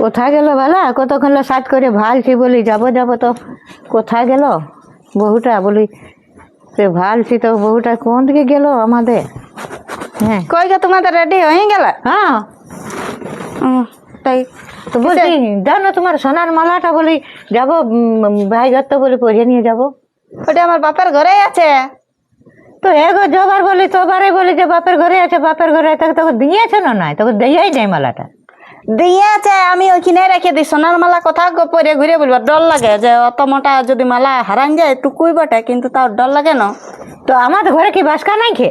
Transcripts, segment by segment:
কোথায় গেল বালা? কতক্ষণ সাজ করে ভালছি বলি যাব যাব, তো কোথায় গেল বহুটা? বলি সে ভালছি তো বহুটা কোন দিকে গেল আমাদের? হ্যাঁ কই গে তোমাদের রেডি হয়ে গেল? হ্যাঁ তাই তো বলছি জানো তোমার সোনার মালাটা বলি যাবো ভাই তো বলি পরিয়ে নিয়ে যাবো। ওটা আমার বাপের ঘরে আছে। তো এগো জবার বলি তোবারে বলি যে বাপের ঘরে আছে, বাপের ঘরে তাকে তোকে দিয়েছে না? নাই তোকে দিয়েই নেই মালাটা। দিয়েছে, আমি ওইখানে রেখে দিই। সোনার মালা কোথাও পরে ঘুরে বলবো, ডর লাগে যে অত মোটা যদি মালা হারান যায় টুকুই বটে, কিন্তু তাও ডর লাগে না। তো আমার ঘরে কি বাসকা নাই খে?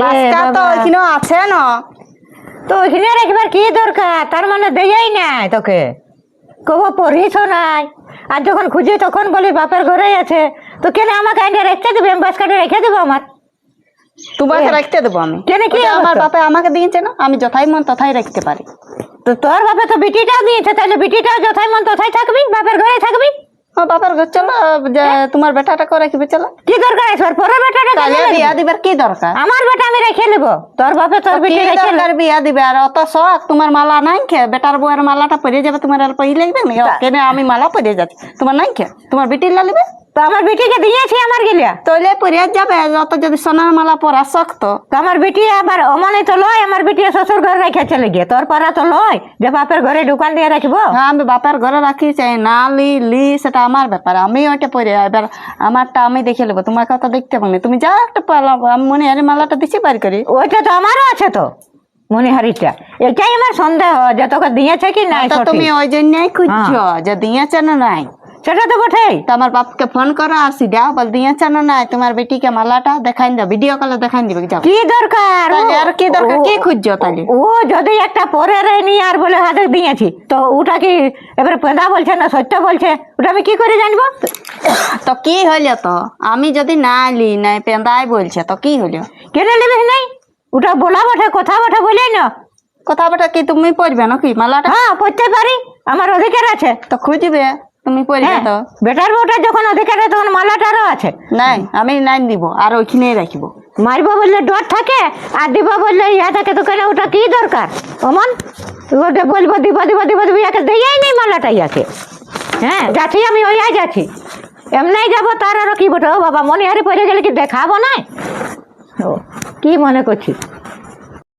বাসকা তো ওইখানে আছে না, তো ওইখানে রাখবার কি দরকার? তার মানে দেয়াই নাই তোকে, কব পড়িস নাই। আর যখন খুঁজি তখন বলি বাপের ঘরেই আছে, তো কেন আমাকে আইনে রেখে দেবে? আমি বাসকাটা রেখে দেবো আমার? তোমাকে রাখতে দেবো আমি? কেন কি আমার বাপে আমাকে দিয়েছে না, আমি যথাই মন তথাই রাখতে পারি। তো তোর বাপে তো বিটিটাও দিয়েছে, তাহলে বিটিটাও যথাই মন তথাই থাকবি, বাপের ঘরে থাকবি। বাপের ঘর চলো, তোমার বেটাটাকে রাখবে চলো। কি দরকার আছে পরের বেটাটা? বিয়া দিবার কি দরকার? আমার বেটা আমি রেখে নেবো, তোর বাপে তোর বিটি রেখে বিয়া দিবে। আর অত শখ তোমার মালা নাই খে? বেটার বউয়ের মালাটা পরে যাবে, তোমার আর পই লাগবে না? কেন আমি মালা পরে যাচ্ছি, তোমার নাই খে? তোমার বিটির লালিবে তো আমার বিটিকে দিয়েছি আমার গেলিয়া, তৈলে পরে যাবে। অত যদি সোনার মালা পরা শক্ত, তো আমার বিটি আবার অমানে তো লয়, আমার বিটি শ্বশুর ঘরে রেখে চলে গিয়ে, তোর পাড়া তো লয় যে বাপের ঘরে দোকান দিয়ে রাখবো। হ্যাঁ আমি বাপের ঘরে রাখি, চাই না লি সেটা আমার ব্যাপার, আমি ওইটা পরে। এবার আমারটা আমি দেখে নেবো, তোমার কথা দেখতে পাবো। তুমি যা একটা মনে হারি মালাটা দিচ্ছি বাড়ি করি। ওইটা তো আমারও আছে তো মনিহারিটা, এটাই আমার সন্দেহ যে তোকে দিয়েছে কি নাই। তুমি ওই জন্যই খুঁজছো যে দিয়েছে না নাই, সেটা তো বটেই। তো আমার বাপকে ফোন করো আর সিধা বল দিয়েছে না নাই, তোমার বেটিকে মালাটা দেখাই দাও, ভিডিও কলে দেখাই দিবে। কি দরকার? আর কি দরকার? কি খুঁজছো তাহলে? ও যদি একটা পরে রেনি আর বলে হাতে দিয়েছি, তো ওটা কি এবারে পেঁদা বলছে না সত্য বলছে? ওটা আমি কি করে জানবো? তো কি হইল? তো আমি যদি না লি নাই পেঁদাই বলছে তো কি হইল? কেন নেবে নাই? ওটা বলা বটে, কথা বটে, বলেই না কথা বটা। কি তুমি পড়বে নাকি মালাটা? হ্যাঁ পড়তে পারি, আমার অধিকার আছে। তো খুঁজবে, তুমি পড়বে তো। বেটার বউটা যখন অধিকার আছে তখন মালাটারও আছে। নাই আমি নাই দিব, আর ওইখানে রাখবো। মারবো বললে ডর থাকে, আর দিব বললে ইয়া থাকে, তো কেন ওটা কি দরকার? অমন ওটা বলবো দিব দিব দিব দিব, ইয়াকে দেয়াই নেই মালাটা ইয়াকে। হ্যাঁ যাচ্ছি আমি, ওই যাচ্ছি, এমনি যাবো। তার আরো কি বটে? ও বাবা মনে হারি পড়ে গেলে কি দেখাবো না? ও কি মনে করছি?